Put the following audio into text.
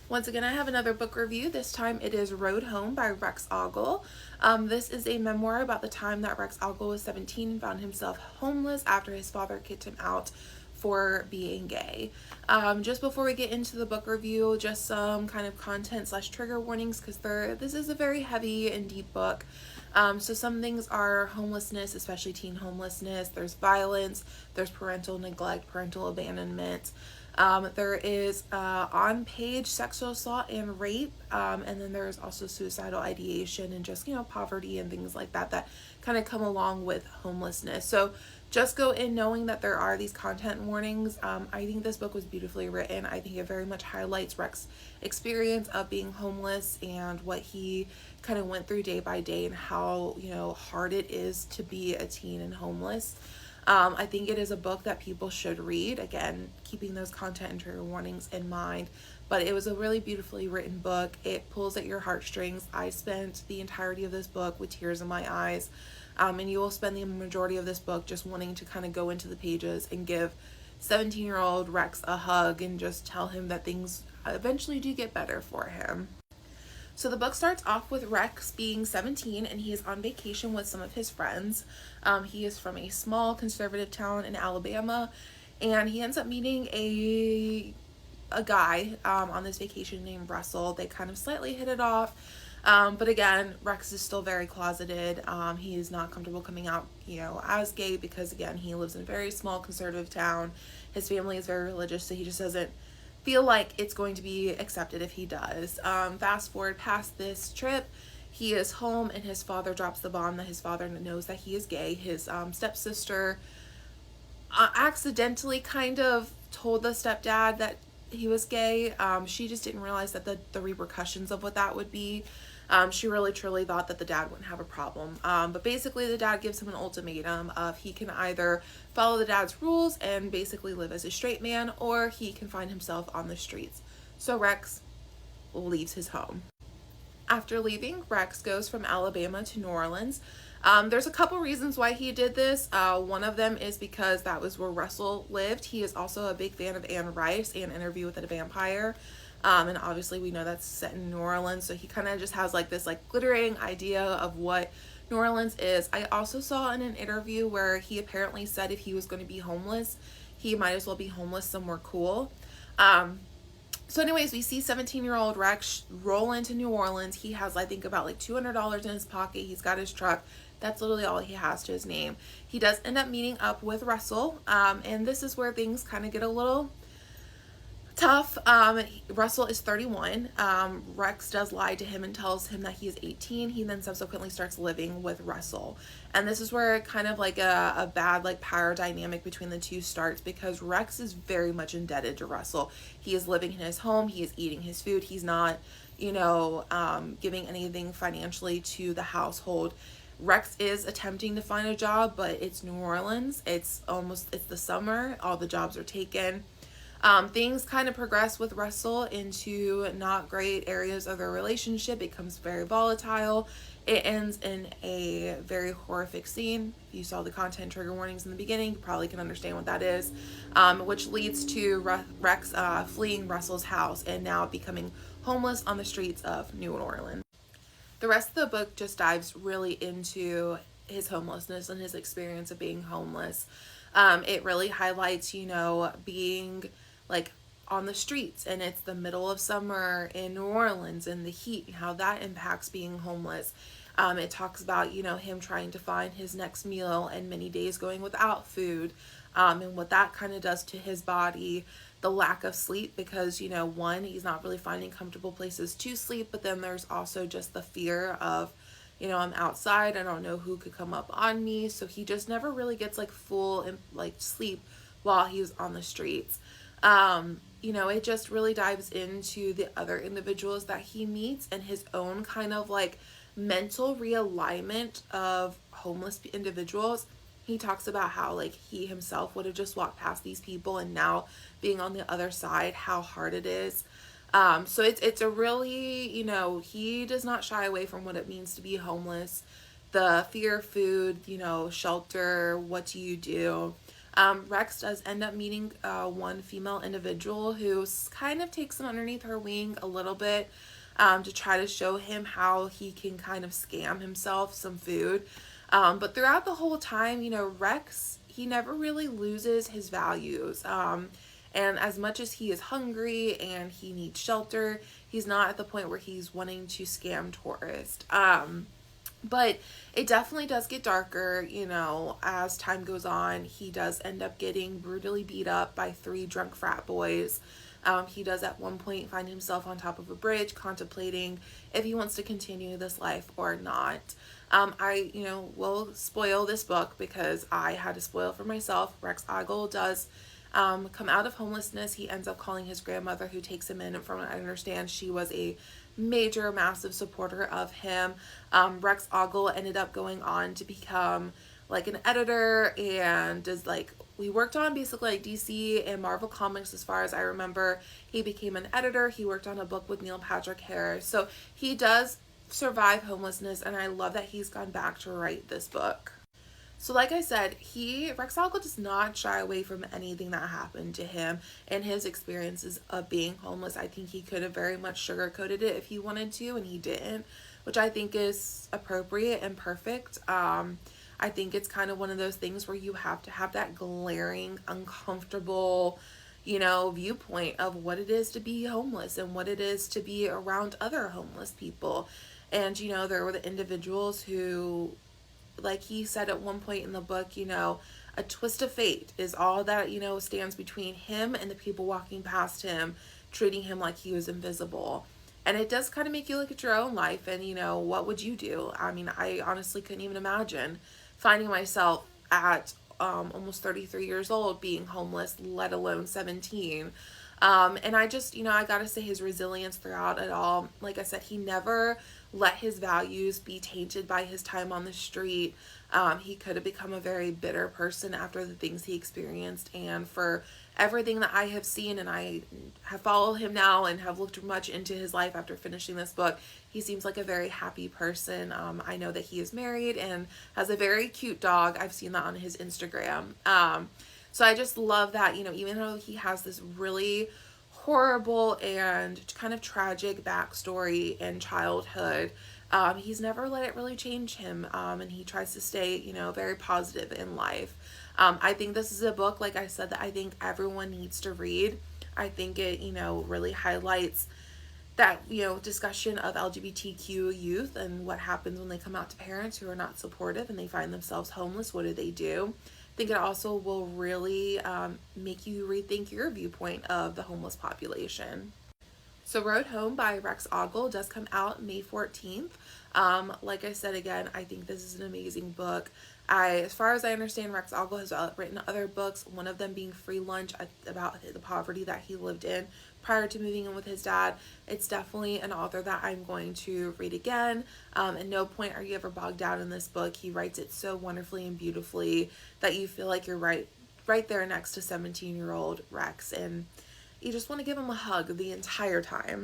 Once again, I have another book review. This time it is Road Home by Rex Ogle. This is a memoir about the time that Rex Ogle was 17 and found himself homeless after his father kicked him out for being gay. Just before we get into the book review, just some kind of content / trigger warnings because this is a very heavy and deep book. So some things are homelessness, especially teen homelessness. There's violence, there's parental neglect, parental abandonment. There is on-page sexual assault and rape, and then there's also suicidal ideation and just, poverty and things like that that kind of come along with homelessness. So just go in knowing that there are these content warnings. I think this book was beautifully written. I think it very much highlights Rex's experience of being homeless and what he kind of went through day by day and how, hard it is to be a teen and homeless. I think it is a book that people should read, again, keeping those content and trigger warnings in mind. But it was a really beautifully written book. It pulls at your heartstrings. I spent the entirety of this book with tears in my eyes. And you will spend the majority of this book just wanting to kind of go into the pages and give 17-year-old Rex a hug and just tell him that things eventually do get better for him. So the book starts off with Rex being 17 and he is on vacation with some of his friends. He is from a small conservative town in Alabama, and he ends up meeting a guy on this vacation named Russell. They kind of slightly hit it off. But again, Rex is still very closeted. He is not comfortable coming out, as gay because, again, he lives in a very small conservative town. His family is very religious, so he just doesn't feel like it's going to be accepted if he does. Fast forward past this trip, he is home and his father drops the bomb that his father knows that he is gay. His stepsister accidentally kind of told the stepdad that he was gay. She just didn't realize that the repercussions of what that would be. She really truly thought that the dad wouldn't have a problem. But basically the dad gives him an ultimatum of he can either follow the dad's rules and basically live as a straight man, or he can find himself on the streets. So Rex leaves his home. After leaving, Rex goes from Alabama to New Orleans. There's a couple reasons why he did this. One of them is because that was where Russell lived. He is also a big fan of Anne Rice and Interview with a Vampire. And obviously we know that's set in New Orleans, so he kind of just has this glittering idea of what New Orleans is. I also saw in an interview where he apparently said if he was going to be homeless, he might as well be homeless somewhere cool. So anyways, we see 17-year-old Rex roll into New Orleans. He has, I think, about $200 in his pocket. He's got his truck. That's literally all he has to his name. He does end up meeting up with Russell, and this is where things kind of get a little tough. Russell is 31. Rex does lie to him and tells him that he is 18. He then subsequently starts living with Russell. And this is where kind of a bad power dynamic between the two starts, because Rex is very much indebted to Russell. He is living in his home. He is eating his food. He's not, giving anything financially to the household. Rex is attempting to find a job, but it's New Orleans. It's the summer. All the jobs are taken. Things kind of progress with Russell into not great areas of their relationship. It becomes very volatile. It ends in a very horrific scene. If you saw the content trigger warnings in the beginning, you probably can understand what that is, which leads to Rex fleeing Russell's house and now becoming homeless on the streets of New Orleans. The rest of the book just dives really into his homelessness and his experience of being homeless. It really highlights, being on the streets, and it's the middle of summer in New Orleans and the heat and how that impacts being homeless. It talks about, him trying to find his next meal and many days going without food, and what that kind of does to his body. The lack of sleep because, one, he's not really finding comfortable places to sleep, but then there's also just the fear of, I'm outside, I don't know who could come up on me. So he just never really gets full sleep while he's on the streets. It just really dives into the other individuals that he meets and his own kind of mental realignment of homeless individuals. He talks about how he himself would have just walked past these people, and now being on the other side, how hard it is. So it's a really, he does not shy away from what it means to be homeless. The fear of food, shelter, what do you do? Rex does end up meeting one female individual who kind of takes him underneath her wing a little bit, to try to show him how he can kind of scam himself some food. But throughout the whole time, Rex, he never really loses his values. And as much as he is hungry and he needs shelter, he's not at the point where he's wanting to scam tourists. But it definitely does get darker, as time goes on. He does end up getting brutally beat up by 3 drunk frat boys. He does at one point find himself on top of a bridge contemplating if he wants to continue this life or not. I, will spoil this book because I had to spoil for myself. Rex Ogle does come out of homelessness. He ends up calling his grandmother, who takes him in, and from what I understand, she was a major, massive supporter of him. Rex Ogle ended up going on to become like an editor, and does we worked on basically like DC and Marvel Comics as far as I remember. He became an editor. He worked on a book with Neil Patrick Harris. So he does survive homelessness, and I love that he's gone back to write this book. So like I said, Rex Ogle does not shy away from anything that happened to him and his experiences of being homeless. I think he could have very much sugarcoated it if he wanted to, and he didn't, which I think is appropriate and perfect. I think it's kind of one of those things where you have to have that glaring, uncomfortable, viewpoint of what it is to be homeless and what it is to be around other homeless people. And, there were the individuals who, like he said at one point in the book, a twist of fate is all that, stands between him and the people walking past him, treating him like he was invisible. And it does kind of make you look at your own life and, what would you do? I mean, I honestly couldn't even imagine finding myself at almost 33 years old being homeless, let alone 17. And I just, I gotta say his resilience throughout it all. Like I said, he never let his values be tainted by his time on the street. He could have become a very bitter person after the things he experienced. And for everything that I have seen, and I have followed him now and have looked much into his life after finishing this book, he seems like a very happy person. I know that he is married and has a very cute dog. I've seen that on his Instagram. So I just love that, even though he has this really horrible and kind of tragic backstory in childhood, he's never let it really change him, and he tries to stay, very positive in life. I think this is a book, like I said, that I think everyone needs to read. I think it, really highlights that, discussion of LGBTQ youth and what happens when they come out to parents who are not supportive and they find themselves homeless. What do? I think it also will really make you rethink your viewpoint of the homeless population. So Road Home by Rex Ogle does come out May 14th. Like I said, again, I think this is an amazing book. As far as I understand, Rex Ogle has written other books, one of them being Free Lunch, about the poverty that he lived in prior to moving in with his dad. It's definitely an author that I'm going to read again. At no point are you ever bogged down in this book. He writes it so wonderfully and beautifully that you feel like you're right there next to 17-year-old Rex, and you just want to give him a hug the entire time.